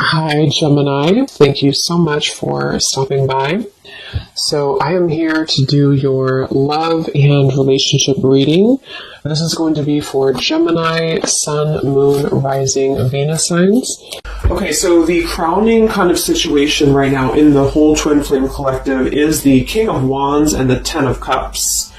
Hi, Gemini. Thank you so much for stopping by. So I am here to do your love and relationship reading. This is going to be for Gemini, Sun, Moon, Rising, Venus signs. Okay, so the crowning kind of situation right now in the whole Twin Flame Collective is the King of Wands and the Ten of Cups.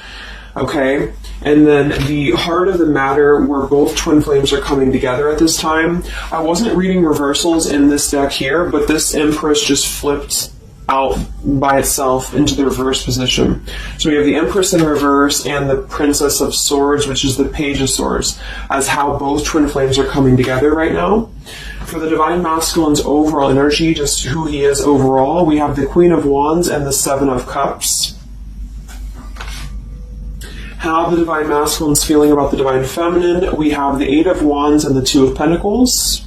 Okay, and then the heart of the matter where both twin flames are coming together at this time. I wasn't reading reversals in this deck here, but this Empress just flipped out by itself into the reverse position. So we have the Empress in reverse and the Princess of Swords, which is the Page of Swords, as how both twin flames are coming together right now. For the Divine Masculine's overall energy, just who he is overall, we have the Queen of Wands and the Seven of Cups. How the Divine Masculine's feeling about the Divine Feminine, we have the Eight of Wands and the Two of Pentacles.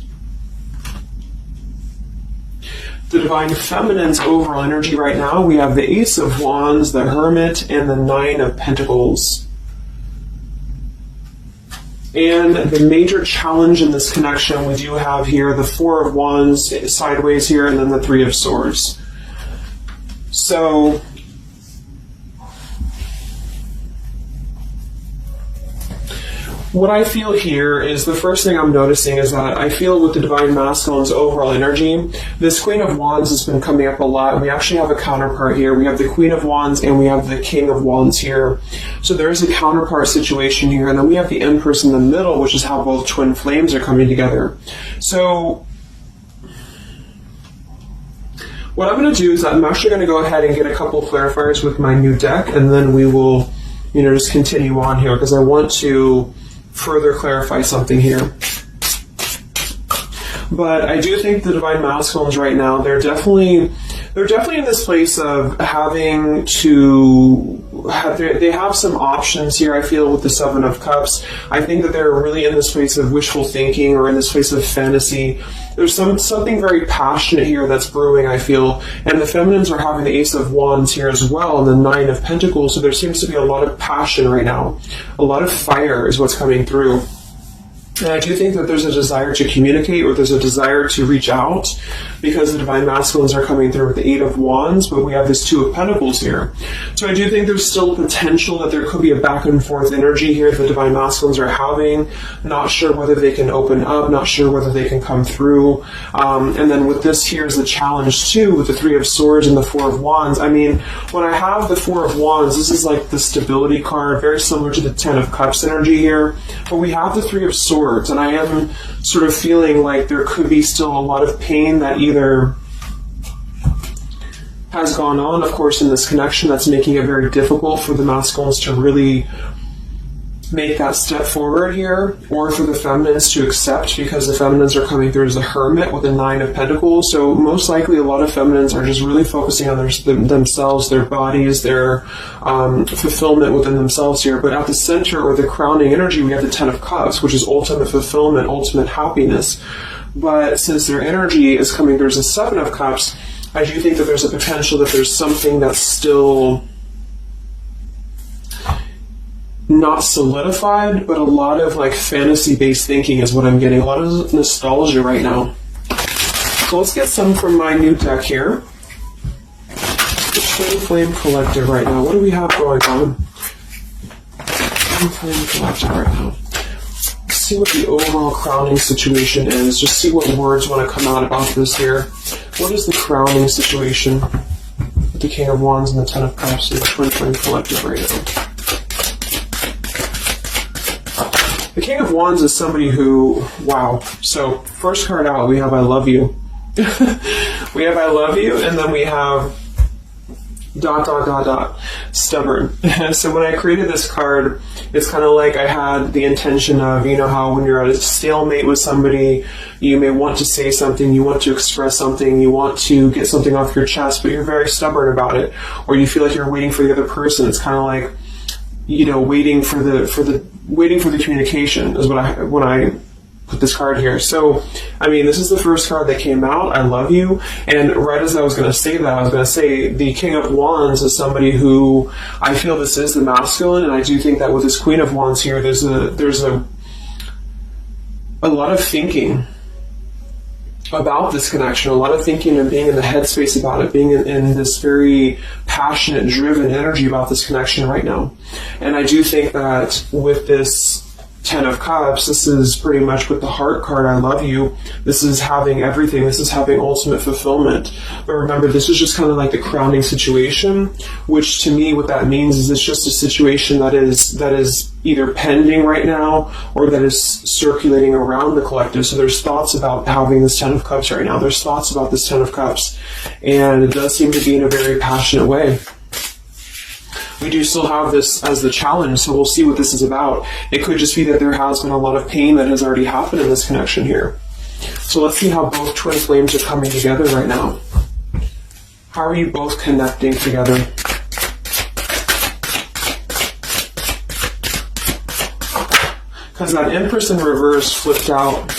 The Divine Feminine's overall energy right now, we have the Ace of Wands, the Hermit, and the Nine of Pentacles. And the major challenge in this connection, we do have here the Four of Wands sideways here, and then the Three of Swords. So what I feel here is the first thing I'm noticing is that I feel with the Divine Masculine's overall energy, this Queen of Wands has been coming up a lot. We actually have a counterpart here. We have the Queen of Wands and we have the King of Wands here. So there is a counterpart situation here. And then we have the Empress in the middle, which is how both twin flames are coming together. So what I'm going to do is I'm actually going to go ahead and get a couple clarifiers with my new deck, and then we will, just continue on here because I want to further clarify something here. But I do think the Divine Masculines right now, they're definitely in this place of having to have, they have some options here, I feel, with the Seven of Cups. I think that they're really in this place of wishful thinking or in this place of fantasy. There's something very passionate here that's brewing, I feel. And the Feminines are having the Ace of Wands here as well and the Nine of Pentacles. So there seems to be a lot of passion right now. A lot of fire is what's coming through. And I do think that there's a desire to communicate, or there's a desire to reach out, because the Divine Masculines are coming through with the Eight of Wands, but we have this Two of Pentacles here. So I do think there's still potential that there could be a back and forth energy here the Divine Masculines are having. Not sure whether they can open up, not sure whether they can come through. And then with this, here's the challenge too, with the Three of Swords and the Four of Wands. I mean, when I have the Four of Wands, this is like the stability card, very similar to the Ten of Cups energy here. But we have the Three of Swords. And I am sort of feeling like there could be still a lot of pain that either has gone on, of course, in this connection that's making it very difficult for the masculines to really make that step forward here, or for the feminines to accept, because the feminines are coming through as the Hermit with the Nine of Pentacles. So most likely a lot of feminines are just really focusing on themselves, their bodies, their fulfillment within themselves here. But at the center, or the crowning energy, we have the Ten of Cups, which is ultimate fulfillment, ultimate happiness. But since their energy is coming through as the Seven of Cups, I do think that there's a potential that there's something that's still not solidified, but a lot of like fantasy-based thinking is what I'm getting. A lot of nostalgia right now. So let's get some from my new deck here. The Twin Flame Collective right now. What do we have going on? Twin Flame Collective right now. Let's see what the overall crowning situation is. Just see what words want to come out about this here. What is the crowning situation with the King of Wands and the Ten of Cups and the Twin Flame Collective right now? The King of Wands is somebody who, wow. So first card out, we have I love you. We have I love you, and then we have ... stubborn. So when I created this card, it's kind of like I had the intention of, how when you're at a stalemate with somebody, you may want to say something, you want to express something, you want to get something off your chest, but you're very stubborn about it, or you feel like you're waiting for the other person. It's kind of like, waiting for the communication is when I put this card here. So, I mean, this is the first card that came out, I love you, and right as I was going to say that, I was going to say the King of Wands is somebody who, I feel this is the masculine, and I do think that with this Queen of Wands here, there's a lot of thinking about this connection, a lot of thinking and being in the headspace about it, being in this very passionate, driven energy about this connection right now. And I do think that with this Ten of Cups, this is pretty much with the Heart card, I love you. This is having everything. This is having ultimate fulfillment. But remember, this is just kind of like the crowning situation, which to me, what that means is it's just a situation that is either pending right now or that is circulating around the collective. So there's thoughts about having this Ten of Cups right now. There's thoughts about this Ten of Cups. And it does seem to be in a very passionate way. We do still have this as the challenge, so we'll see what this is about. It could just be that there has been a lot of pain that has already happened in this connection here. So let's see how both twin flames are coming together right now. How are you both connecting together? Because that Empress in reverse flipped out.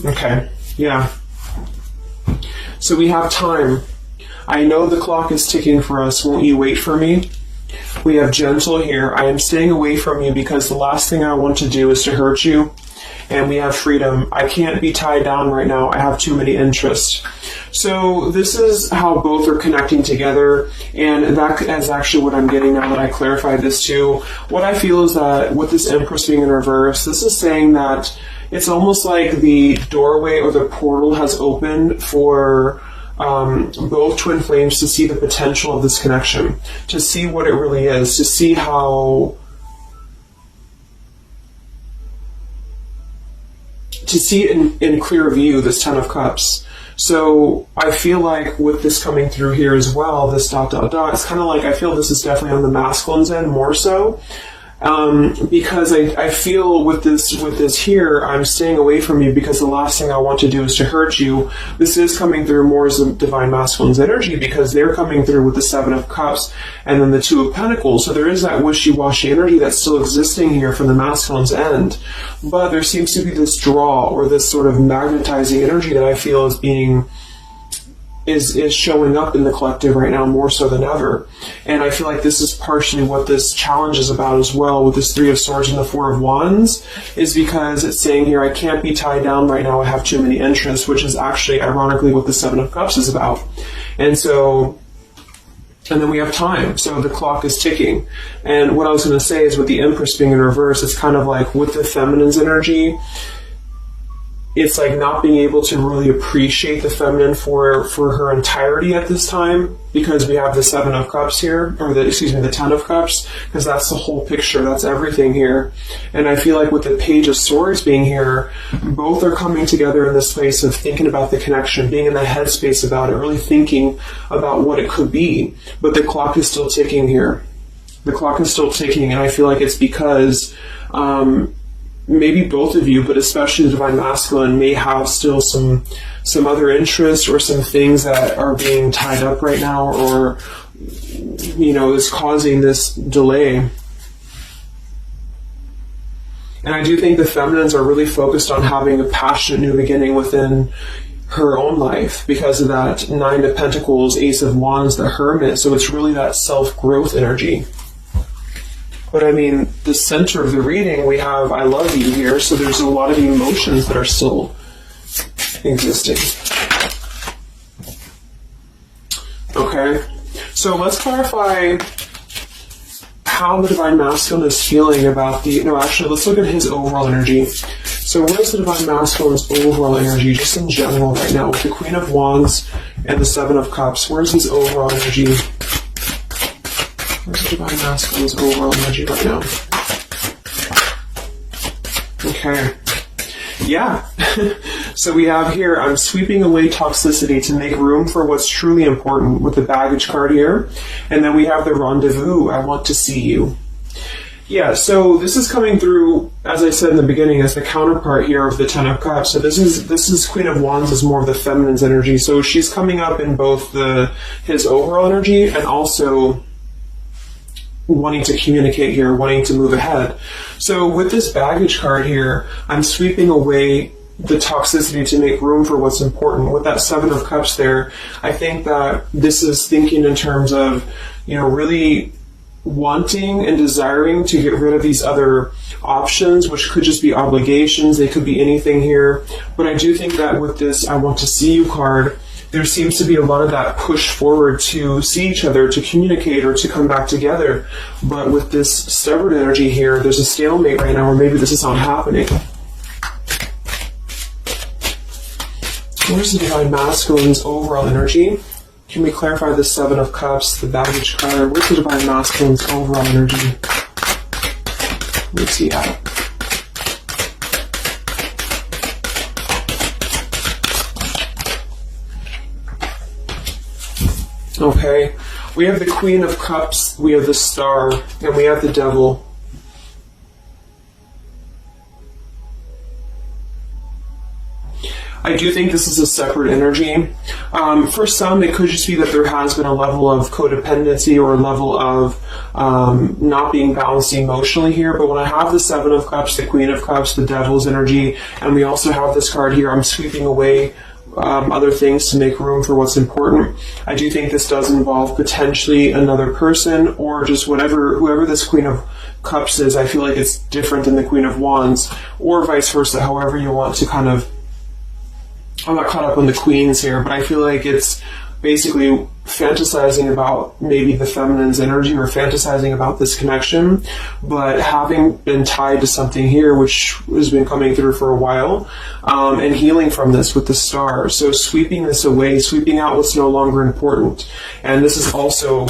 Okay, yeah. So we have time. I know the clock is ticking for us. Won't you wait for me? We have gentle here. I am staying away from you because the last thing I want to do is to hurt you. And we have freedom. I can't be tied down right now. I have too many interests. So this is how both are connecting together. And that is actually what I'm getting now that I clarified this too. What I feel is that with this Empress being in reverse, this is saying that it's almost like the doorway or the portal has opened for both twin flames to see the potential of this connection, to see what it really is, to see how, to see it in clear view, this Ten of Cups. So I feel like with this coming through here as well, this ... it's kind of like, I feel this is definitely on the masculine's end more so. Because I feel with this here, I'm staying away from you because the last thing I want to do is to hurt you. This is coming through more as the Divine Masculine's energy because they're coming through with the Seven of Cups and then the Two of Pentacles. So there is that wishy-washy energy that's still existing here from the masculine's end. But there seems to be this draw or this sort of magnetizing energy that I feel is being is showing up in the collective right now more so than ever. And I feel like this is partially what this challenge is about as well with this Three of Swords and the Four of Wands, is because it's saying here, I can't be tied down right now, I have too many interests, which is actually ironically what the Seven of Cups is about. And so, and then we have time, so the clock is ticking. And what I was going to say is with the Empress being in reverse, it's kind of like with the feminine's energy, it's like not being able to really appreciate the feminine for her entirety at this time, because we have the Seven of Cups here, or the Ten of Cups, because that's the whole picture, that's everything here. And I feel like with the Page of Swords being here, both are coming together in this space of thinking about the connection, being in the headspace about it, really thinking about what it could be. But the clock is still ticking here. The clock is still ticking, and I feel like it's because maybe both of you, but especially the Divine Masculine, may have still some other interests or some things that are being tied up right now, or is causing this delay. And I do think the feminines are really focused on having a passionate new beginning within her own life because of that Nine of Pentacles, Ace of Wands, the Hermit. So it's really that self-growth energy. But I mean, the center of the reading, we have I love you here, so there's a lot of emotions that are still existing. Okay, so let's clarify how the Divine Masculine is feeling about let's look at his overall energy. So where's the Divine Masculine's overall energy, just in general right now, with the Queen of Wands and the Seven of Cups? Where's his overall energy? Where's the Divine Masculine's overall energy right now? Okay. Yeah. So we have here, I'm sweeping away toxicity to make room for what's truly important with the baggage card here. And then we have the Rendezvous, I want to see you. Yeah, so this is coming through, as I said in the beginning, as the counterpart here of the Ten of Cups. So this is Queen of Wands is more of the feminine's energy. So she's coming up in both his overall energy and also wanting to communicate here, wanting to move ahead. So with this baggage card here, I'm sweeping away the toxicity to make room for what's important. With that Seven of Cups there, I think that this is thinking in terms of, really wanting and desiring to get rid of these other options, which could just be obligations. They could be anything here. But I do think that with this I want to see you card, there seems to be a lot of that push forward to see each other, to communicate, or to come back together. But with this stubborn energy here, there's a stalemate right now, or maybe this is not happening. Where's the Divine Masculine's overall energy? Can we clarify the Seven of Cups, the baggage card? Where's the Divine Masculine's overall energy? Let's see how. Okay, we have the Queen of Cups, we have the Star, and we have the Devil. I do think this is a separate energy. For some, it could just be that there has been a level of codependency or a level of not being balanced emotionally here. But when I have the Seven of Cups, the Queen of Cups, the Devil's energy, and we also have this card here, I'm sweeping away other things to make room for what's important. I do think this does involve potentially another person or just whoever this Queen of Cups is. I feel like it's different than the Queen of Wands, or vice versa, however you want to kind of. I'm not caught up on the queens here, but I feel like it's basically fantasizing about maybe the feminine's energy or fantasizing about this connection, but having been tied to something here, which has been coming through for a while, and healing from this with the Star. So sweeping this away, sweeping out what's no longer important. And this is also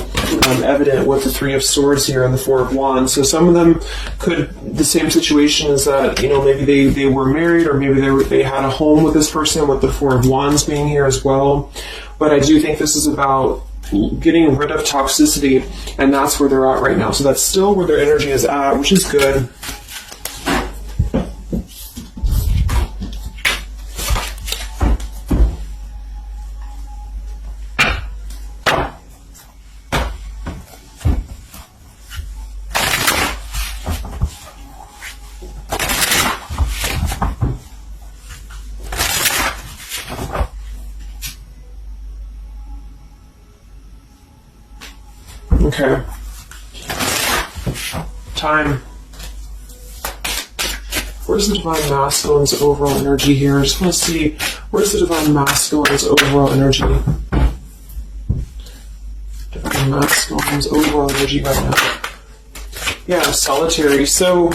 evident with the Three of Swords here and the Four of Wands. So some of them could, the same situation is that, you know, maybe they were married, or maybe they had a home with this person, with the Four of Wands being here as well. But I do think this is about getting rid of toxicity, and that's where they're at right now. So that's still where their energy is at, which is good. Okay. Time. Where's the Divine Masculine's overall energy here? I just want to see, where's the Divine Masculine's overall energy? Divine Masculine's overall energy right now. Yeah, solitary. So,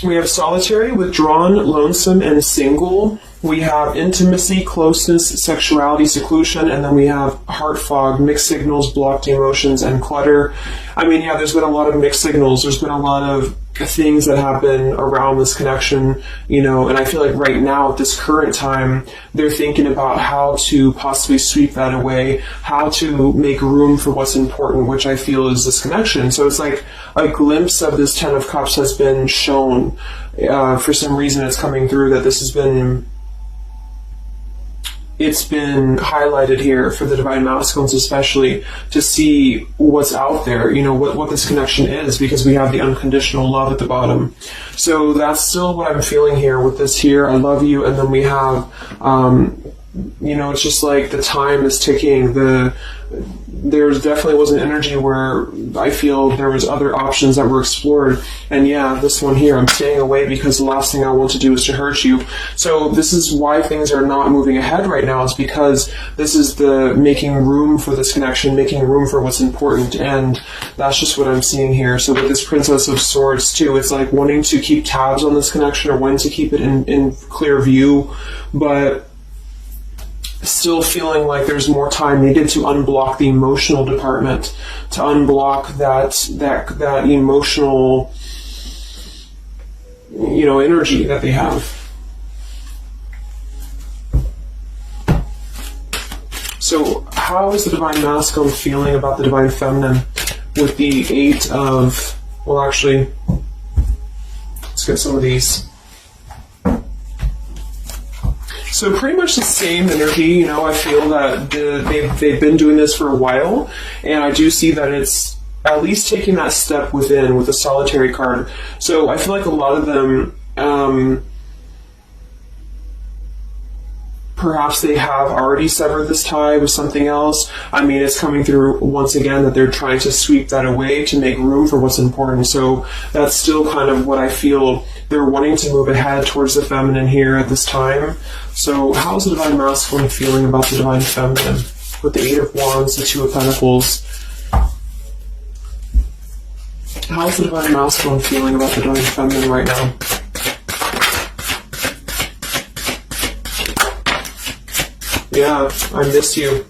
we have solitary, withdrawn, lonesome, and single. We have intimacy, closeness, sexuality, seclusion, and then we have heart fog, mixed signals, blocked emotions, and clutter. I mean, yeah, there's been a lot of mixed signals. There's been a lot of things that have been around this connection, you know, and I feel like right now at this current time, they're thinking about how to possibly sweep that away, how to make room for what's important, which I feel is this connection. So it's like a glimpse of this Ten of Cups has been shown. For some reason it's coming through that this has been, it's been highlighted here for the Divine Masculines especially, to see what's out there, you know, what this connection is, because we have the unconditional love at the bottom. So that's still what I'm feeling here with this here, I love you, and then we have, you know, it's just like the time is ticking. There's definitely was an energy where I feel there was other options that were explored, and yeah, this one here, I'm staying away because the last thing I want to do is to hurt you. So this is why things are not moving ahead right now, is because this is the making room for this connection, making room for what's important, and that's just what I'm seeing here. So with this Princess of Swords too, it's like wanting to keep tabs on this connection, or wanting to keep it in clear view, but still feeling like there's more time needed to unblock the emotional department, to unblock that emotional, you know, energy that they have. So how is the Divine Masculine feeling about the Divine Feminine with the Eight of, well actually, let's get some of these. So pretty much the same energy, you know, I feel that they've been doing this for a while, and I do see that it's at least taking that step within with the solitary card. So I feel like a lot of them, perhaps they have already severed this tie with something else. I mean, it's coming through once again that they're trying to sweep that away to make room for what's important. So that's still kind of what I feel. They're wanting to move ahead towards the feminine here at this time. So how's the Divine Masculine feeling about the Divine Feminine? With the Eight of Wands, the Two of Pentacles. How's the Divine Masculine feeling about the Divine Feminine right now? Yeah, I miss you.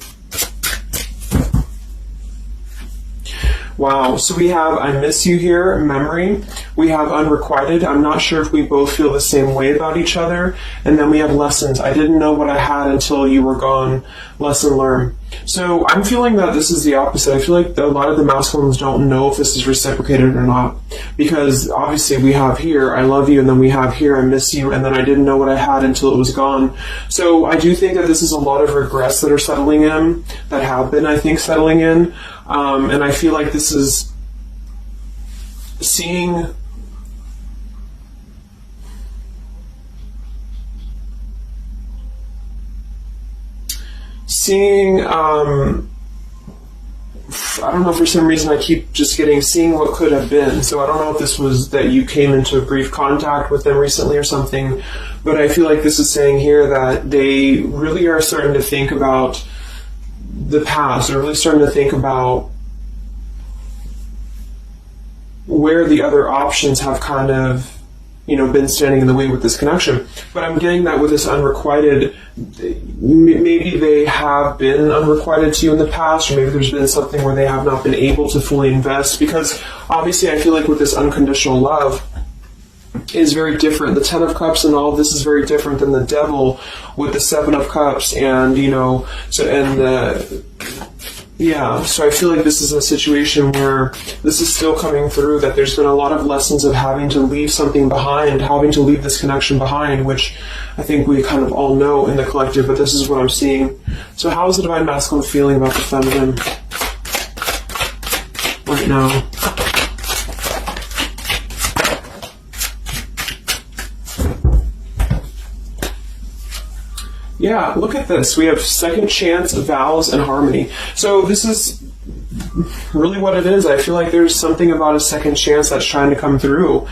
Wow, so we have I miss you here, memory. We have unrequited. I'm not sure if we both feel the same way about each other. And then we have lessons. I didn't know what I had until you were gone. Lesson learned. So I'm feeling that this is the opposite. I feel like a lot of the masculines don't know if this is reciprocated or not. Because obviously we have here, I love you, and then we have here, I miss you, and then I didn't know what I had until it was gone. So I do think that this is a lot of regrets that are settling in, that have been, I think, settling in. And I feel like this is seeing I don't know, for some reason I keep just getting seeing what could have been. So I don't know if this was that you came into a brief contact with them recently or something, but I feel like this is saying here that they really are starting to think about the past. They're really starting to think about where the other options have kind of, been standing in the way with this connection. But I'm getting that with this unrequited, maybe they have been unrequited to you in the past, or maybe there's been something where they have not been able to fully invest, because obviously I feel like with this unconditional love is very different. The Ten of Cups and all of this is very different than the Devil with the Seven of Cups, and so I feel like this is a situation where this is still coming through, that there's been a lot of lessons of having to leave something behind, having to leave this connection behind, which I think we kind of all know in the collective, but this is what I'm seeing. So how is the Divine Masculine feeling about the feminine right now? Yeah, look at this. We have second chance, vows, and harmony. So this is really what it is. I feel like there's something about a second chance that's trying to come through.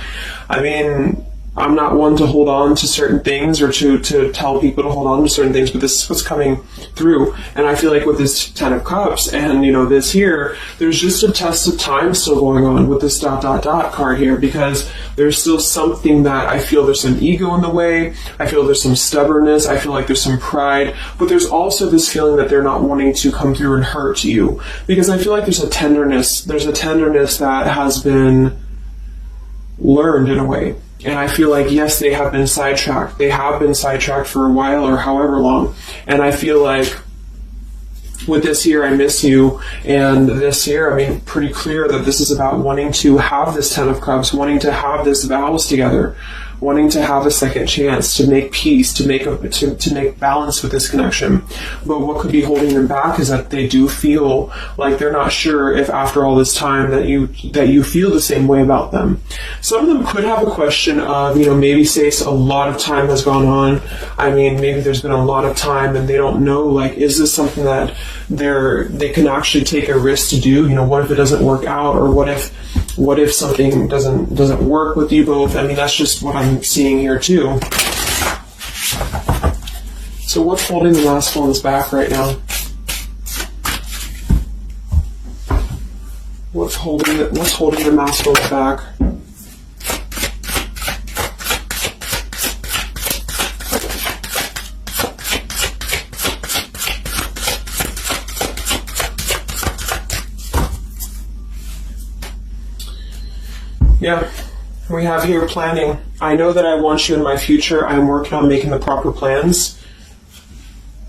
I mean, I'm not one to hold on to certain things or to tell people to hold on to certain things, but this is what's coming through. And I feel like with this Ten of Cups and, this here, there's just a test of time still going on with this ... card here, because there's still something that I feel there's some ego in the way. I feel there's some stubbornness. I feel like there's some pride, but there's also this feeling that they're not wanting to come through and hurt you, because I feel like there's a tenderness that has been learned in a way. And I feel like, yes, they have been sidetracked. They have been sidetracked for a while or however long. And I feel like with this here, I miss you, and this here, I mean, pretty clear that this is about wanting to have this Ten of Cups, wanting to have this vows together, wanting to have a second chance to make peace, to make balance with this connection. But what could be holding them back is that they do feel like they're not sure if after all this time that you feel the same way about them. Some of them could have a question of, maybe say a lot of time has gone on. I mean, maybe there's been a lot of time and they don't know, like, is this something that they can actually take a risk to do? What if it doesn't work out, or what if something doesn't work with you both? I mean, that's just what I'm seeing here too. So what's holding the masculines back right now? What's holding the masculines back? Yeah, we have here planning. I know that I want you in my future. I'm working on making the proper plans.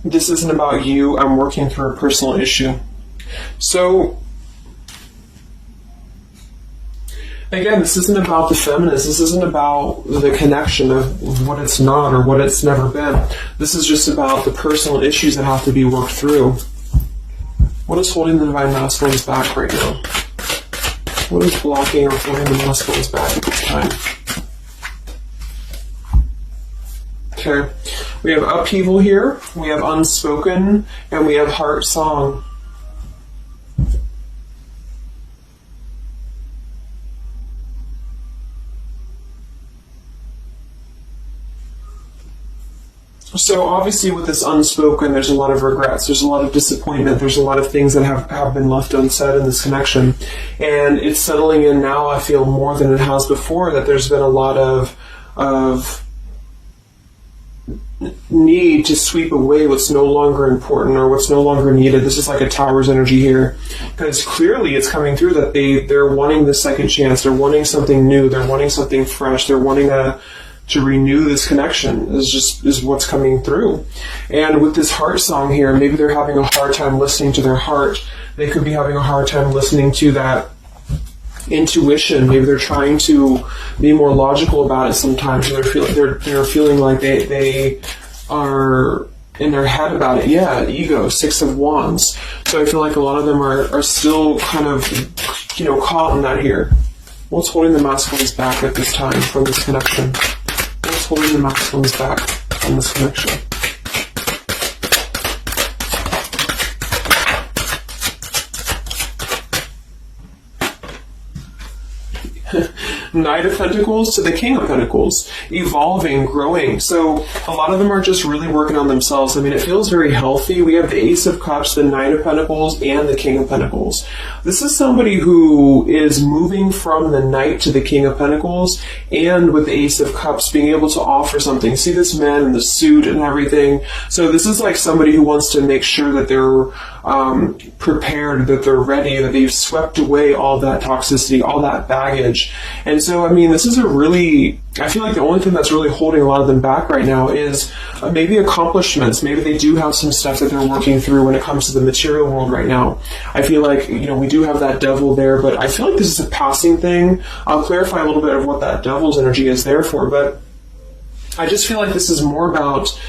This isn't about you. I'm working through a personal issue. So, again, this isn't about the feminist. This isn't about the connection of what it's not or what it's never been. This is just about the personal issues that have to be worked through. What is holding the Divine Masculines back right now? What is blocking or holding the masculines back at this time? Okay, we have upheaval here, we have unspoken, and we have heart song. So obviously with this unspoken, there's a lot of regrets, there's a lot of disappointment, there's a lot of things that have been left unsaid in this connection. And it's settling in now, I feel, more than it has before, that there's been a lot of need to sweep away what's no longer important or what's no longer needed. This is like a Tower's energy here, because clearly it's coming through that they're wanting the second chance, they're wanting something new, they're wanting something fresh, they're wanting to renew this connection is what's coming through. And with this heart song here, maybe they're having a hard time listening to their heart. They could be having a hard time listening to that intuition. Maybe they're trying to be more logical about it sometimes. They're feeling like they are in their head about it. Yeah, ego, 6 of Wands. So I feel like a lot of them are still kind of, caught in that here. What's holding the masculines back at this time from this connection? What's holding the masculines back from this connection? Knight of Pentacles to the King of Pentacles, evolving, growing. So a lot of them are just really working on themselves. I mean, it feels very healthy. We have the Ace of Cups, the Knight of Pentacles, and the King of Pentacles. This is somebody who is moving from the Knight to the King of Pentacles, and with the Ace of Cups being able to offer something. See this man in the suit and everything. So this is like somebody who wants to make sure that they're prepared, that they're ready, that they've swept away all that toxicity, all that baggage. And so, I mean, this is I feel like the only thing that's really holding a lot of them back right now is maybe accomplishments. Maybe they do have some stuff that they're working through when it comes to the material world right now. I feel like, we do have that devil there, but I feel like this is a passing thing. I'll clarify a little bit of what that devil's energy is there for, but I just feel like this is more about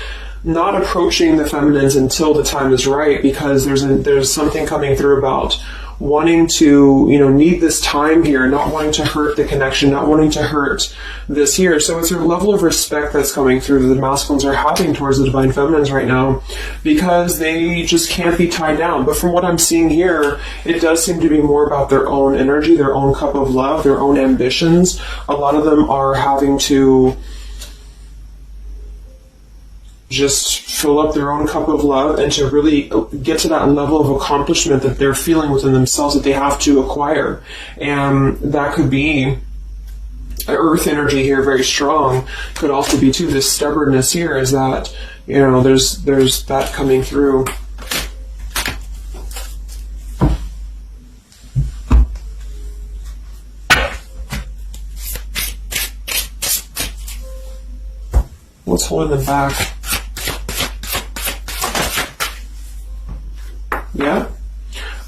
not approaching the feminines until the time is right, because there's something coming through about wanting to, need this time here, not wanting to hurt the connection, not wanting to hurt this here. So it's a level of respect that's coming through that the masculines are having towards the divine feminines right now, because they just can't be tied down. But from what I'm seeing here, it does seem to be more about their own energy, their own cup of love, their own ambitions. A lot of them are having to just fill up their own cup of love and to really get to that level of accomplishment that they're feeling within themselves that they have to acquire. And that could be earth energy here, very strong. Could also be too this stubbornness here, is that there's that coming through. What's holding them back? Yeah,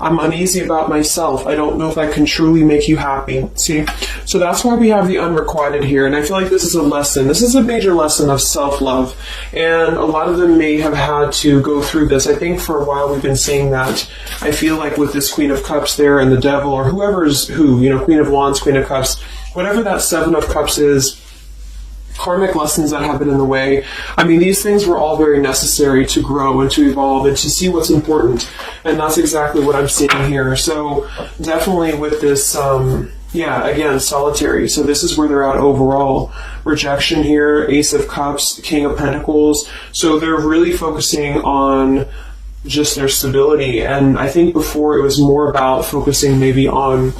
I'm uneasy about myself. I don't know if I can truly make you happy. See, so that's why we have the unrequited here. And I feel like this is a lesson. This is a major lesson of self-love. And a lot of them may have had to go through this. I think for a while we've been saying that. I feel like with this Queen of Cups there and the Devil, or whoever's who, Queen of Wands, Queen of Cups, whatever that Seven of Cups is, karmic lessons that have been in the way. I mean, these things were all very necessary to grow and to evolve and to see what's important. And that's exactly what I'm seeing here. So definitely with this, again, solitary. So this is where they're at overall. Rejection here, Ace of Cups, King of Pentacles. So they're really focusing on just their stability. And I think before it was more about focusing maybe on,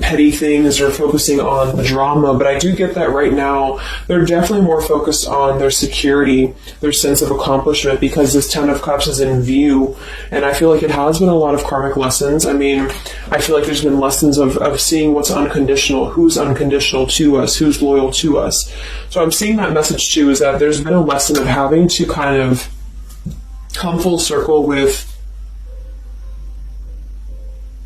petty things or focusing on the drama. But I do get that right now they're definitely more focused on their security, their sense of accomplishment, because this Ten of Cups is in view. And I feel like it has been a lot of karmic lessons. I mean, I feel like there's been lessons of seeing what's unconditional, who's unconditional to us, who's loyal to us. So I'm seeing that message too, is that there's been a lesson of having to kind of come full circle with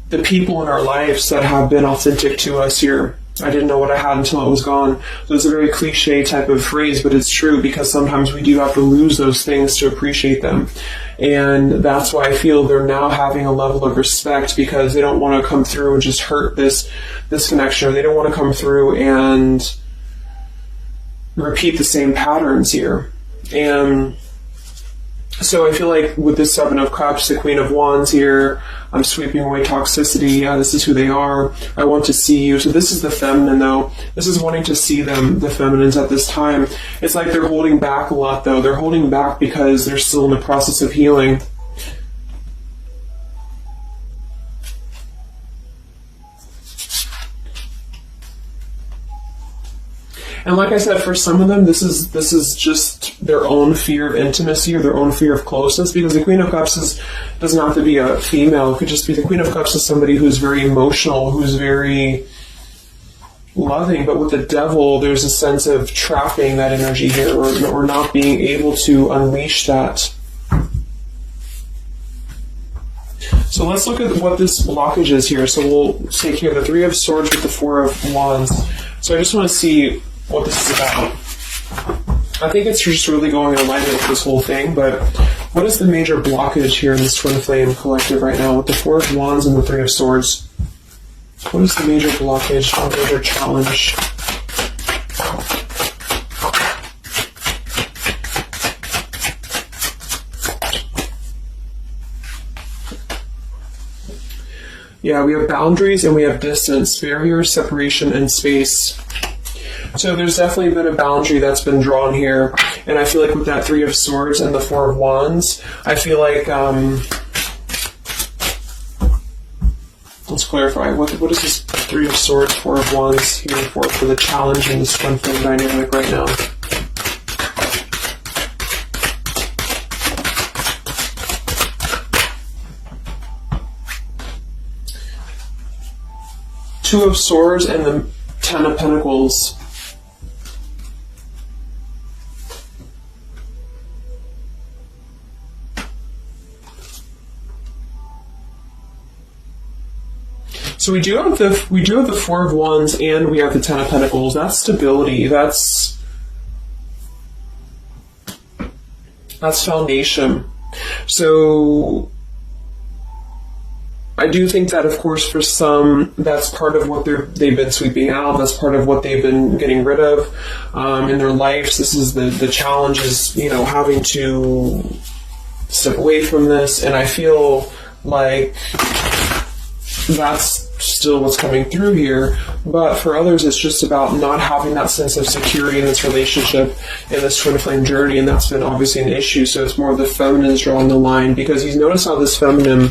the people in our lives that have been authentic to us here. I didn't know what I had until it was gone. So it's a very cliche type of phrase, but it's true, because sometimes we do have to lose those things to appreciate them. And that's why I feel they're now having a level of respect, because they don't want to come through and just hurt this connection, or they don't want to come through and repeat the same patterns here. And so I feel like with this Seven of Cups, the Queen of Wands here, I'm sweeping away toxicity. Yeah, this is who they are. I want to see you. So this is the feminine, though. This is wanting to see them, the feminines at this time. It's like they're holding back a lot, though. They're holding back because they're still in the process of healing. And like I said, for some of them, this is just their own fear of intimacy, or their own fear of closeness, because the Queen of Cups doesn't have to be a female. It could just be the Queen of Cups is somebody who's very emotional, who's very loving. But with the Devil, there's a sense of trapping that energy here, or not being able to unleash that. So let's look at what this blockage is here. So we'll take here the Three of Swords with the Four of Wands. So I just want to see what this is about. I think it's just really going in alignment with this whole thing, but what is the major blockage here in this Twin Flame collective right now with the Four of Wands and the Three of Swords? What is the major blockage, or major challenge? Yeah, we have boundaries and we have distance, barriers, separation, and space. So there's definitely been a boundary that's been drawn here. And I feel like with that Three of Swords and the Four of Wands, I feel like, let's clarify, what is this Three of Swords, Four of Wands here for the challenge in this Twin Flame dynamic right now? Two of Swords and the Ten of Pentacles. So we do have the Four of Wands and we have the Ten of Pentacles. That's stability. That's foundation. So I do think that, of course, for some, that's part of what they've been sweeping out. That's part of what they've been getting rid of in their lives. This is the challenge is, having to step away from this. And I feel like that's still what's coming through here. But for others, it's just about not having that sense of security in this relationship, in this Twin Flame journey, and that's been obviously an issue. So it's more of the feminine is drawing the line, because you notice how this feminine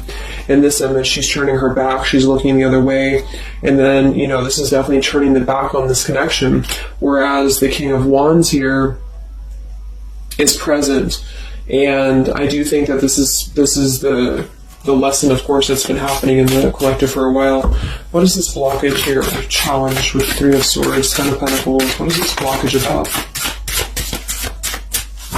in this image, she's turning her back, she's looking the other way, and then, this is definitely turning the back on this connection, whereas the King of Wands here is present. And I do think that this is the lesson, of course, that's been happening in the collective for a while. What is this blockage here, or challenge with Three of Swords, Ten of Pentacles? What is this blockage about?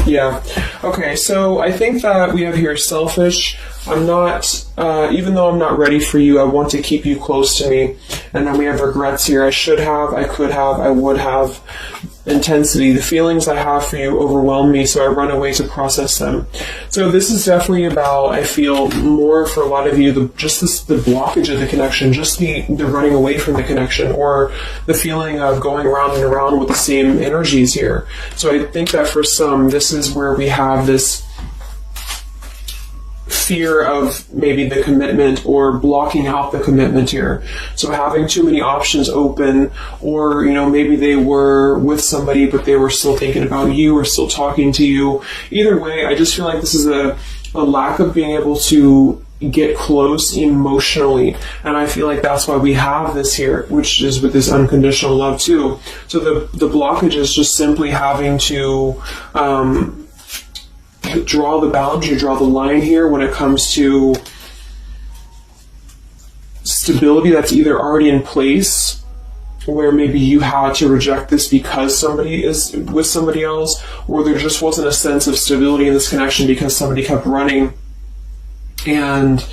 Yeah. Okay, so I think that we have here selfish. I'm not, even though I'm not ready for you, I want to keep you close to me. And then we have regrets here. I should have, I could have, I would have. Intensity. The feelings I have for you overwhelm me, so I run away to process them. So this is definitely about, I feel, more for a lot of you, the blockage of the connection, just the running away from the connection, or the feeling of going around and around with the same energies here. So I think that for some, this is where we have this fear of maybe the commitment, or blocking out the commitment here. So having too many options open, or maybe they were with somebody but they were still thinking about you or still talking to you. Either way, I just feel like this is a lack of being able to get close emotionally, and I feel like that's why we have this here, which is with this unconditional love too. So the blockage is just simply having to draw the boundary, draw the line here when it comes to stability that's either already in place, where maybe you had to reject this because somebody is with somebody else, or there just wasn't a sense of stability in this connection because somebody kept running. And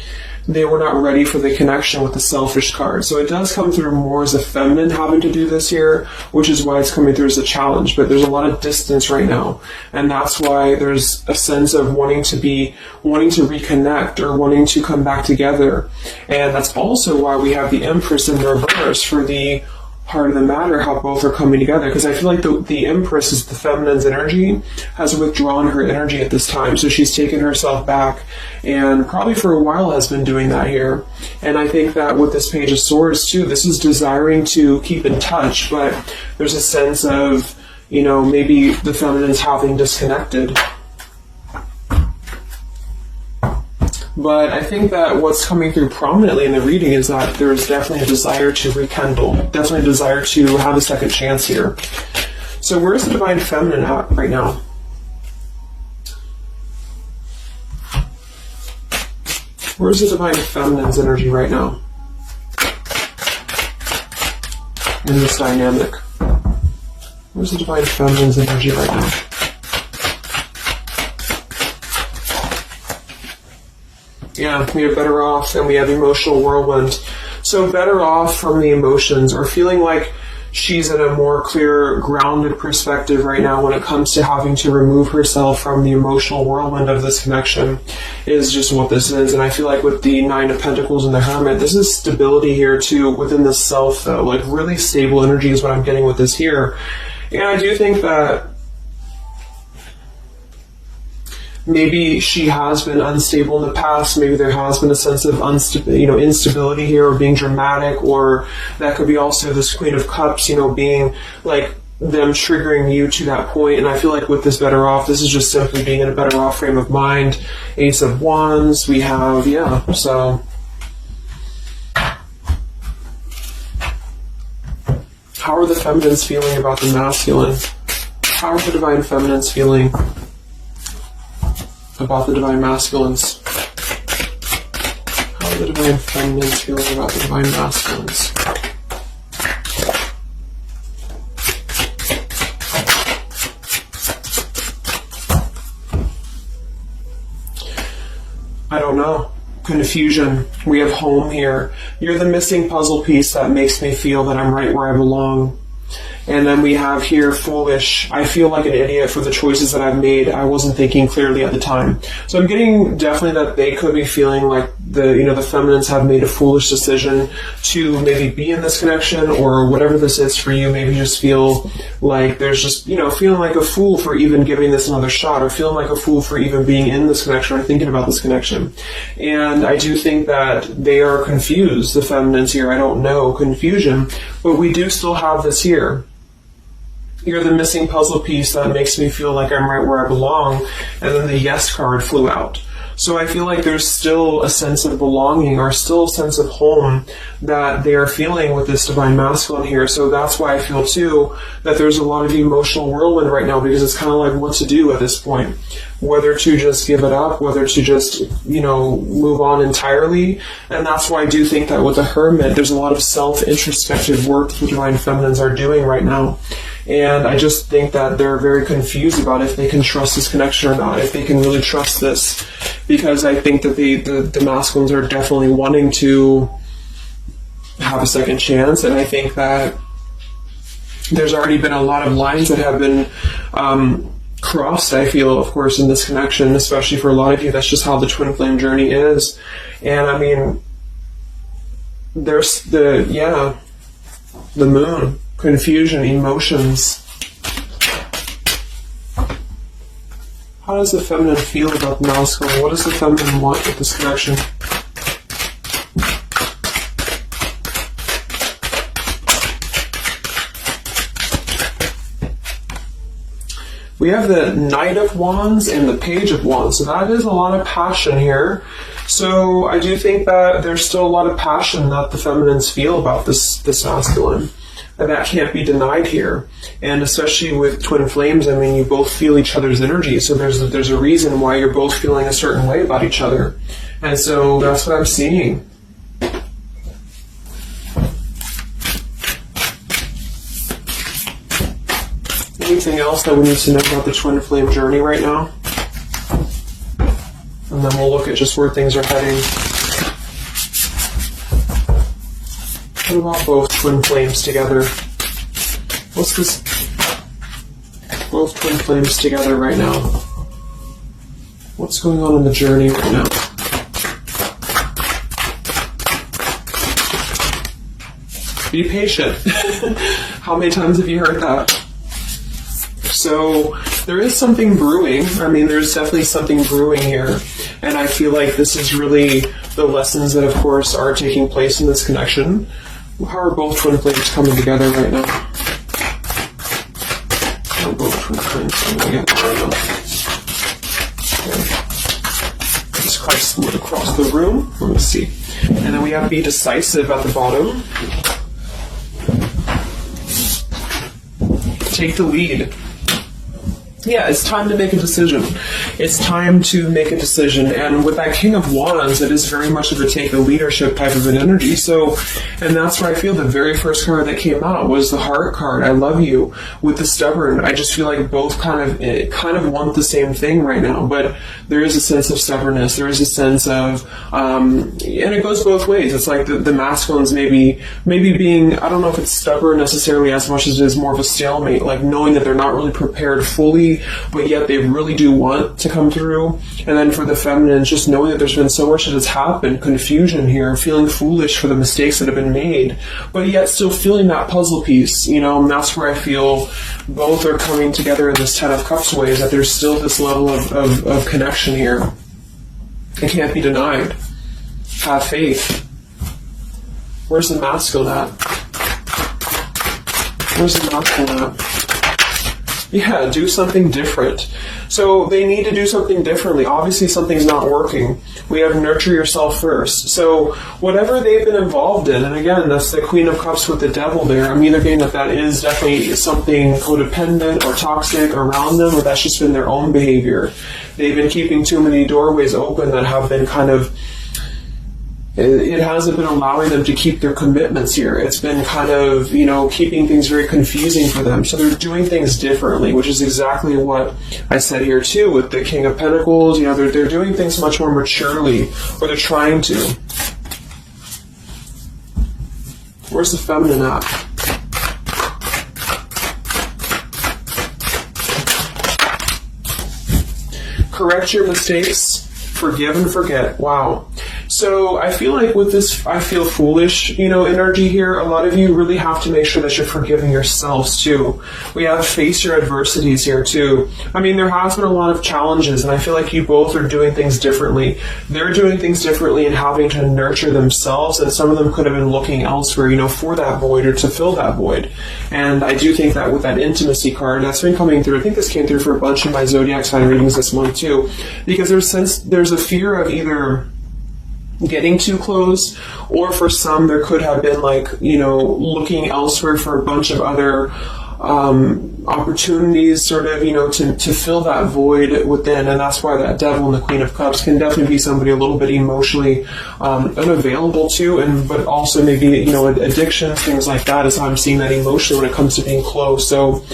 they were not ready for the connection with the selfish card. So it does come through more as a feminine having to do this here, which is why it's coming through as a challenge. But there's a lot of distance right now. And that's why there's a sense of wanting to reconnect or wanting to come back together. And that's also why we have the Empress in the reverse for the heart of the matter, how both are coming together. Because I feel like the Empress is the feminine's energy, has withdrawn her energy at this time. So she's taken herself back and probably for a while has been doing that here. And I think that with this Page of Swords too, this is desiring to keep in touch, but there's a sense of, you know, maybe the feminine's having disconnected. But I think that what's coming through prominently in the reading is that there's definitely a desire to rekindle, definitely a desire to have a second chance here. So where's the Divine Feminine at right now? Where's the Divine Feminine's energy right now in this dynamic? Where's the Divine Feminine's energy right now? Yeah, we have better off and we have emotional whirlwind. So better off from the emotions, or feeling like she's in a more clear, grounded perspective right now when it comes to having to remove herself from the emotional whirlwind of this connection, is just what this is. And I feel like with the Nine of Pentacles and the Hermit, this is stability here too within the self though. Like really stable energy is what I'm getting with this here. And I do think that maybe she has been unstable in the past. Maybe there has been a sense of instability here, or being dramatic, or that could be also this Queen of Cups, being like them triggering you to that point. And I feel like with this better off, this is just simply being in a better off frame of mind. Ace of Wands, we have, so how are the feminines feeling about the masculine? How are the Divine Feminines feeling about the Divine Masculines? How are the Divine Feminines feeling about the Divine Masculines? I don't know. Confusion. We have home here. You're the missing puzzle piece that makes me feel that I'm right where I belong. And then we have here foolish. I feel like an idiot for the choices that I've made. I wasn't thinking clearly at the time. So I'm getting definitely that they could be feeling like the feminines have made a foolish decision to maybe be in this connection, or whatever this is for you. Maybe just feel like there's just, feeling like a fool for even giving this another shot, or feeling like a fool for even being in this connection or thinking about this connection. And I do think that they are confused, the feminines here. I don't know, confusion, but we do still have this here. You're the missing puzzle piece that makes me feel like I'm right where I belong. And then the yes card flew out. So I feel like there's still a sense of belonging, or still a sense of home that they are feeling with this Divine Masculine here. So that's why I feel too that there's a lot of emotional whirlwind right now, because it's kind of like what to do at this point. Whether to just give it up, whether to just, move on entirely. And that's why I do think that with the Hermit, there's a lot of self-introspective work the Divine Feminines are doing right now. And I just think that they're very confused about if they can trust this connection or not, if they can really trust this. Because I think that the masculines are definitely wanting to have a second chance. And I think that there's already been a lot of lines that have been crossed, I feel, of course, in this connection, especially for a lot of you. That's just how the twin flame journey is. And I mean, there's the moon, confusion, emotions. How does the feminine feel about the masculine? What does the feminine want with this connection? We have the Knight of Wands and the Page of Wands. So that is a lot of passion here. So I do think that there's still a lot of passion that the feminines feel about this masculine. And that can't be denied here. And especially with twin flames, I mean, you both feel each other's energy. So there's a reason why you're both feeling a certain way about each other. And so that's what I'm seeing. Anything else that we need to know about the twin flame journey right now? And then we'll look at just where things are heading. What about both twin flames together? What's this? Both twin flames together right now. What's going on in the journey right now? Be patient. How many times have you heard that? So there is something brewing. I mean, there's definitely something brewing here. And I feel like this is really the lessons that, of course, are taking place in this connection. How are both twin flames coming together right now? How are both twin flames coming together right now? Okay. Just kind of split across the room. Let me see. And then we have be decisive at the bottom. Take the lead. Yeah, it's time to make a decision. It's time to make a decision. And with that King of Wands, it is very much of a take the leadership type of an energy. So, and that's where I feel the very first card that came out was the Heart card. I love you. With the Stubborn, I just feel like both kind of want the same thing right now. But there is a sense of stubbornness. There is a sense of, and it goes both ways. It's like the masculines maybe being, I don't know if it's stubborn necessarily as much as it is more of a stalemate, like knowing that they're not really prepared fully, but yet they really do want to come through. And then for the feminines, just knowing that there's been so much that has happened, confusion here, feeling foolish for the mistakes that have been made, but yet still feeling that puzzle piece, you know. And that's where I feel both are coming together in this Ten of Cups way, is that there's still this level of connection here. It can't be denied. Have faith. Where's the masculine at? Where's the masculine at? Yeah, do something different. So they need to do something differently. Obviously something's not working. We have nurture yourself first. So whatever they've been involved in, and again, that's the Queen of Cups with the Devil there. I'm either getting that is definitely something codependent or toxic around them, or that's just been their own behavior. They've been keeping too many doorways open that have been kind of, it hasn't been allowing them to keep their commitments here. It's been kind of, you know, keeping things very confusing for them. So they're doing things differently, which is exactly what I said here too with the King of Pentacles. You know, they're doing things much more maturely, or they're trying to. Where's the feminine at? Correct your mistakes, forgive and forget. Wow. So I feel like with this I feel foolish, you know, energy here, a lot of you really have to make sure that you're forgiving yourselves too. We have face your adversities here too. I mean, there has been a lot of challenges, and I feel like you both are doing things differently. They're doing things differently and having to nurture themselves, and some of them could have been looking elsewhere, you know, for that void or to fill that void. And I do think that with that intimacy card, that's been coming through. I think this came through for a bunch of my zodiac sign readings this month too, because there's a fear of either getting too close, or for some there could have been like, you know, looking elsewhere for a bunch of other opportunities, sort of, you know, to fill that void within. And that's why that Devil and the Queen of Cups can definitely be somebody a little bit emotionally unavailable to, and but also maybe, you know, addictions, things like that is how I'm seeing that emotionally when it comes to being close. So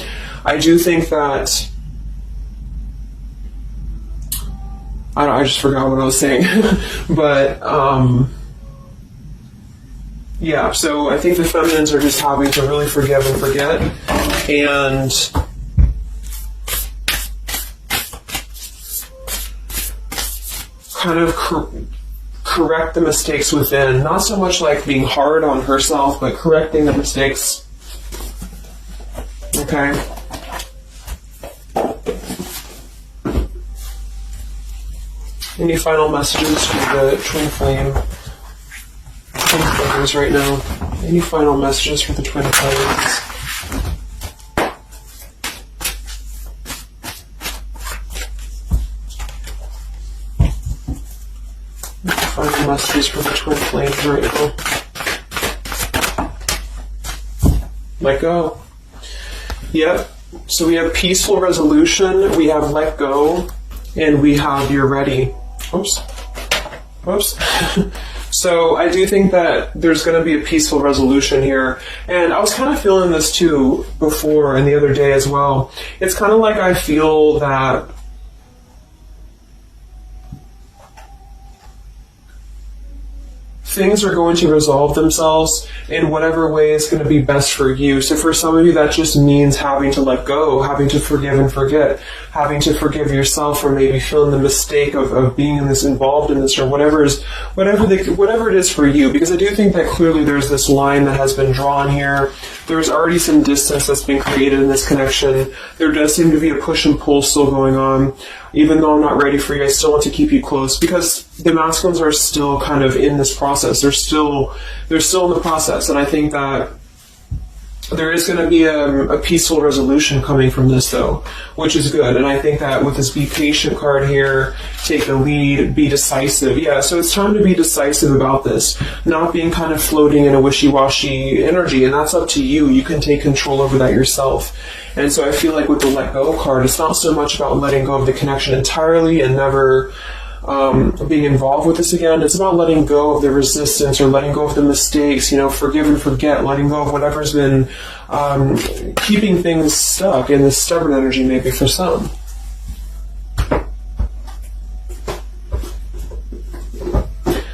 I do think that I just forgot what I was saying. But, yeah, so I think the feminines are just having to really forgive and forget, and kind of correct the mistakes within. Not so much like being hard on herself, but correcting the mistakes. Okay? Any final messages for the twin flames right now? Any final messages for the twin flames? Final messages for the twin flames right now. Let go. Yep. So we have peaceful resolution, we have let go, and we have you're ready. Oops. So I do think that there's going to be a peaceful resolution here. And I was kind of feeling this too before and the other day as well. It's kind of like I feel that things are going to resolve themselves in whatever way is going to be best for you. So for some of you, that just means having to let go, having to forgive and forget, having to forgive yourself for maybe feeling the mistake of being involved in this, or whatever it is for you. Because I do think that clearly there's this line that has been drawn here. There's already some distance that's been created in this connection. There does seem to be a push and pull still going on. Even though I'm not ready for you, I still want to keep you close, because the masculines are still kind of in this process. They're still in the process, and I think that there is going to be a peaceful resolution coming from this, though, which is good. And I think that with this be patient card here, take the lead, be decisive. Yeah, so it's time to be decisive about this, not being kind of floating in a wishy-washy energy, and that's up to you. You can take control over that yourself. And so I feel like with the let go card, it's not so much about letting go of the connection entirely and never being involved with this again. It's about letting go of the resistance, or letting go of the mistakes, forgive and forget, letting go of whatever's been keeping things stuck in this stubborn energy, maybe for some.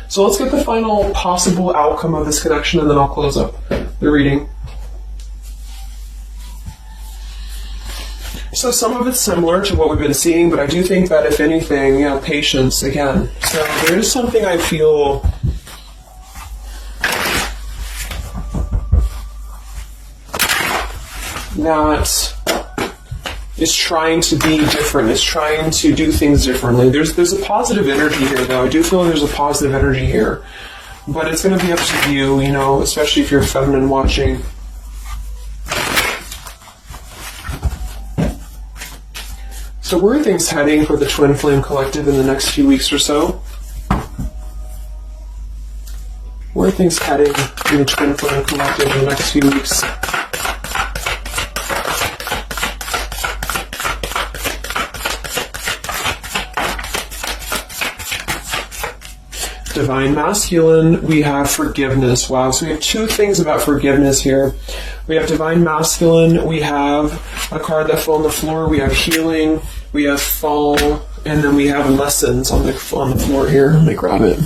So let's get the final possible outcome of this connection, and then I'll close up the reading. So some of it's similar to what we've been seeing, but I do think that if anything, patience again. So there is something I feel that is trying to be different, is trying to do things differently. There's a positive energy here, though. I do feel there's a positive energy here. But it's going to be up to you, especially if you're feminine watching. So where are things heading for the Twin Flame Collective in the next few weeks or so? Where are things heading in the Twin Flame Collective in the next few weeks? Divine Masculine, we have forgiveness. Wow, so we have two things about forgiveness here. We have Divine Masculine, we have a card that fell on the floor, we have healing, we have fall, and then we have lessons on the floor here. Let me grab it.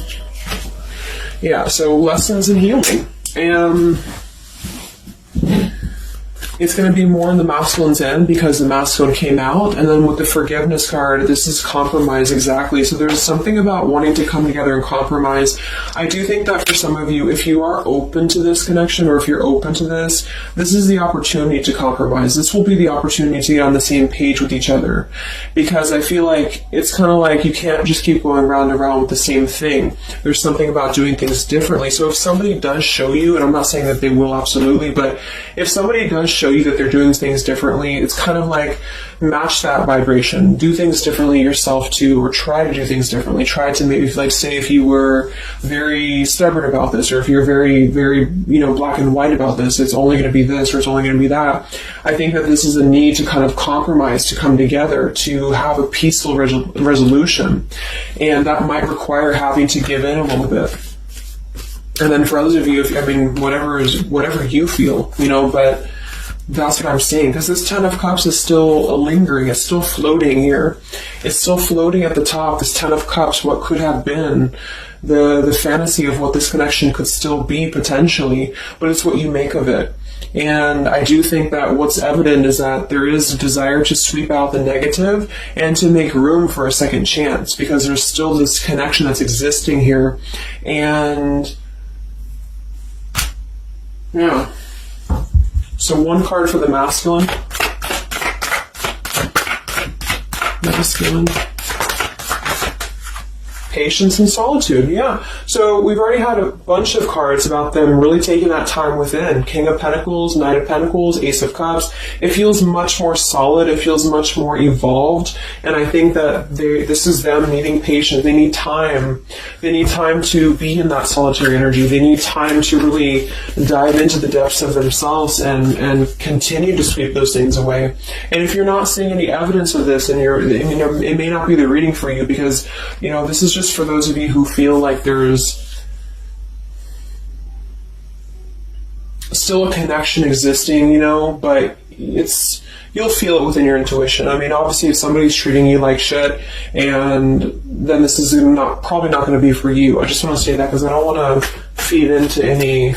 Yeah, so lessons and healing. And it's going to be more on the masculine's end because the masculine came out. And then with the forgiveness card, this is compromise exactly. So there's something about wanting to come together and compromise. I do think that for some of you, if you are open to this connection, or if you're open to this is the opportunity to compromise. This will be the opportunity to get on the same page with each other. Because I feel like it's kind of like you can't just keep going round and round with the same thing. There's something about doing things differently. So if somebody does show you, and I'm not saying that they will absolutely, but if somebody does show you that they're doing things differently, it's kind of like match that vibration. Do things differently yourself too, or try to do things differently. Try to maybe, like, say if you were very stubborn about this, or if you're very, very, black and white about this, it's only going to be this, or it's only going to be that. I think that this is a need to kind of compromise, to come together, to have a peaceful resolution. And that might require having to give in a little bit. And then for others of you, whatever you feel, but that's what I'm seeing, because this Ten of Cups is still lingering. It's still floating here. It's still floating at the top. This Ten of Cups, what could have been, the fantasy of what this connection could still be potentially, but it's what you make of it. And I do think that what's evident is that there is a desire to sweep out the negative and to make room for a second chance, because there's still this connection that's existing here. And yeah. So one card for the masculine. Masculine. Patience and solitude, yeah. So we've already had a bunch of cards about them really taking that time within. King of Pentacles, Knight of Pentacles, Ace of Cups. It feels much more solid. It feels much more evolved. And I think that this is them needing patience. They need time. They need time to be in that solitary energy. They need time to really dive into the depths of themselves and continue to sweep those things away. And if you're not seeing any evidence of this, and it may not be the reading for you, because this is just for those of you who feel like there's still a connection existing, but you'll feel it within your intuition. I mean, obviously, if somebody's treating you like shit, and then this is probably not going to be for you. I just want to say that because I don't want to feed into any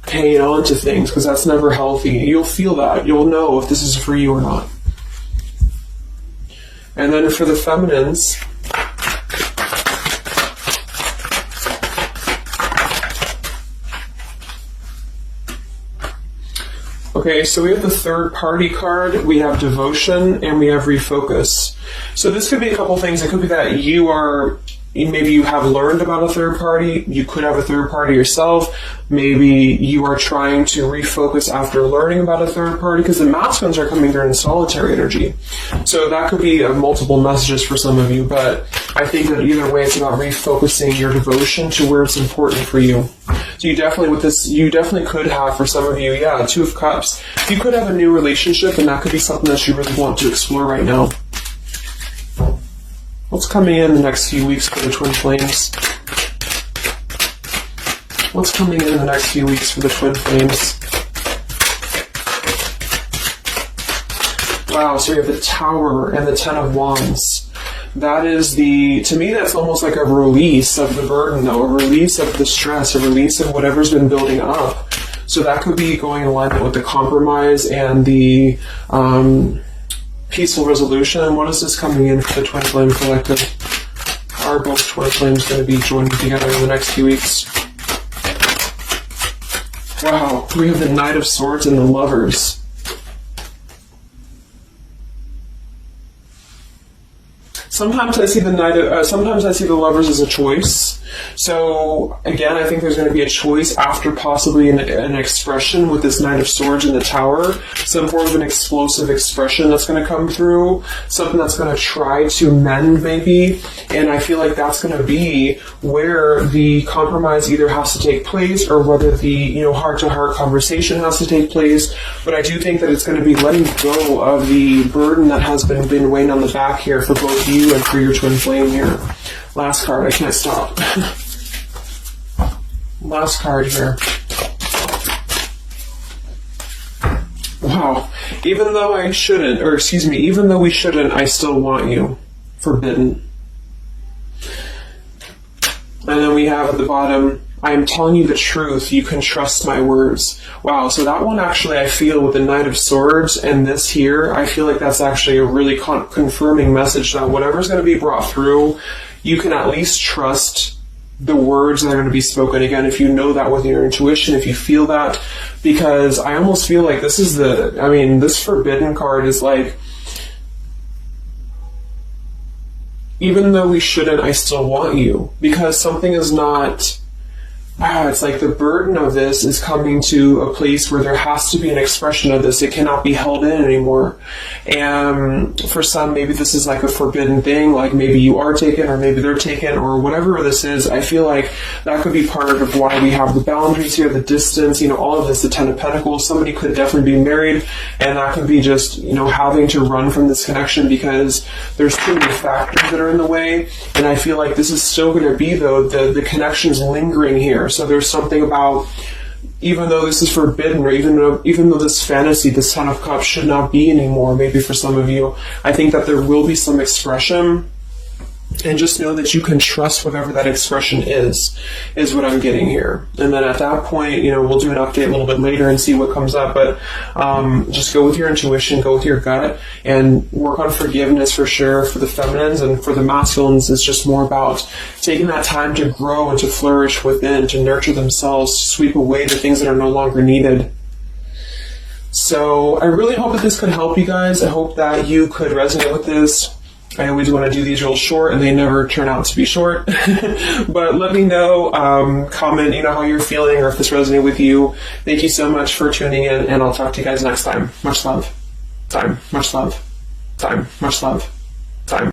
hanging on to things, because that's never healthy. You'll feel that. You'll know if this is for you or not. And then for the feminines, okay, so we have the third party card, we have devotion, and we have refocus. So this could be a couple things. It could be that maybe you have learned about a third party. You could have a third party yourself. Maybe you are trying to refocus after learning about a third party, because the masculines are coming through in solitary energy. So that could be multiple messages for some of you, but I think that either way, it's about refocusing your devotion to where it's important for you. So you definitely could have, for some of you, Two of Cups. You could have a new relationship, and that could be something that you really want to explore right now. What's coming in the next few weeks for the twin flames? What's coming in the next few weeks for the twin flames? Wow, so we have the Tower and the Ten of Wands. That is to me, that's almost like a release of the burden, though, a release of the stress, a release of whatever's been building up. So that could be going in alignment with the compromise and the peaceful resolution. What is this coming in for the Twin Flame Collective? Are both Twin Flames going to be joining together in the next few weeks? Wow, we have the Knight of Swords and the Lovers. Sometimes I see the Lovers as a choice. So again, I think there's going to be a choice after possibly an expression with this Knight of Swords in the Tower, some form of an explosive expression that's going to come through, something that's going to try to mend maybe, and I feel like that's going to be where the compromise either has to take place or whether the heart-to-heart conversation has to take place. But I do think that it's going to be letting go of the burden that has been weighing on the back here for both you and for your twin flame here. Last card, I can't stop. Last card here. Wow. Even though we shouldn't, I still want you. Forbidden. And then we have at the bottom, I am telling you the truth, you can trust my words. Wow, so that one actually, I feel with the Knight of Swords and this here, I feel like that's actually a really confirming message that whatever's going to be brought through, you can at least trust the words that are going to be spoken. Again, if you know that with your intuition, if you feel that, because I almost feel like this is this Forbidden card is like, even though we shouldn't, I still want you. Because something is not... it's like the burden of this is coming to a place where there has to be an expression of this. It cannot be held in anymore. And for some, maybe this is like a forbidden thing, like maybe you are taken or maybe they're taken or whatever this is. I feel like that could be part of why we have the boundaries here, the distance, all of this, the Ten of Pentacles. Somebody could definitely be married, and that could be just, having to run from this connection because there's too many factors that are in the way. And I feel like this is still going to be, though, the connection's lingering here. So there's something about, even though this is forbidden, or even though this fantasy, this Ten of Cups should not be anymore, maybe for some of you, I think that there will be some expression, and just know that you can trust whatever that expression is what I'm getting here. And then at that point, we'll do an update a little bit later and see what comes up, but just go with your intuition, go with your gut, and work on forgiveness for sure for the feminines. And for the masculines, it's just more about taking that time to grow and to flourish within, to nurture themselves, to sweep away the things that are no longer needed. So I really hope that this could help you guys. I hope that you could resonate with this. I always want to do these real short, and they never turn out to be short. But let me know, comment, how you're feeling, or if this resonated with you. Thank you so much for tuning in, and I'll talk to you guys next time. Much love. Time. Much love. Time. Much love. Time.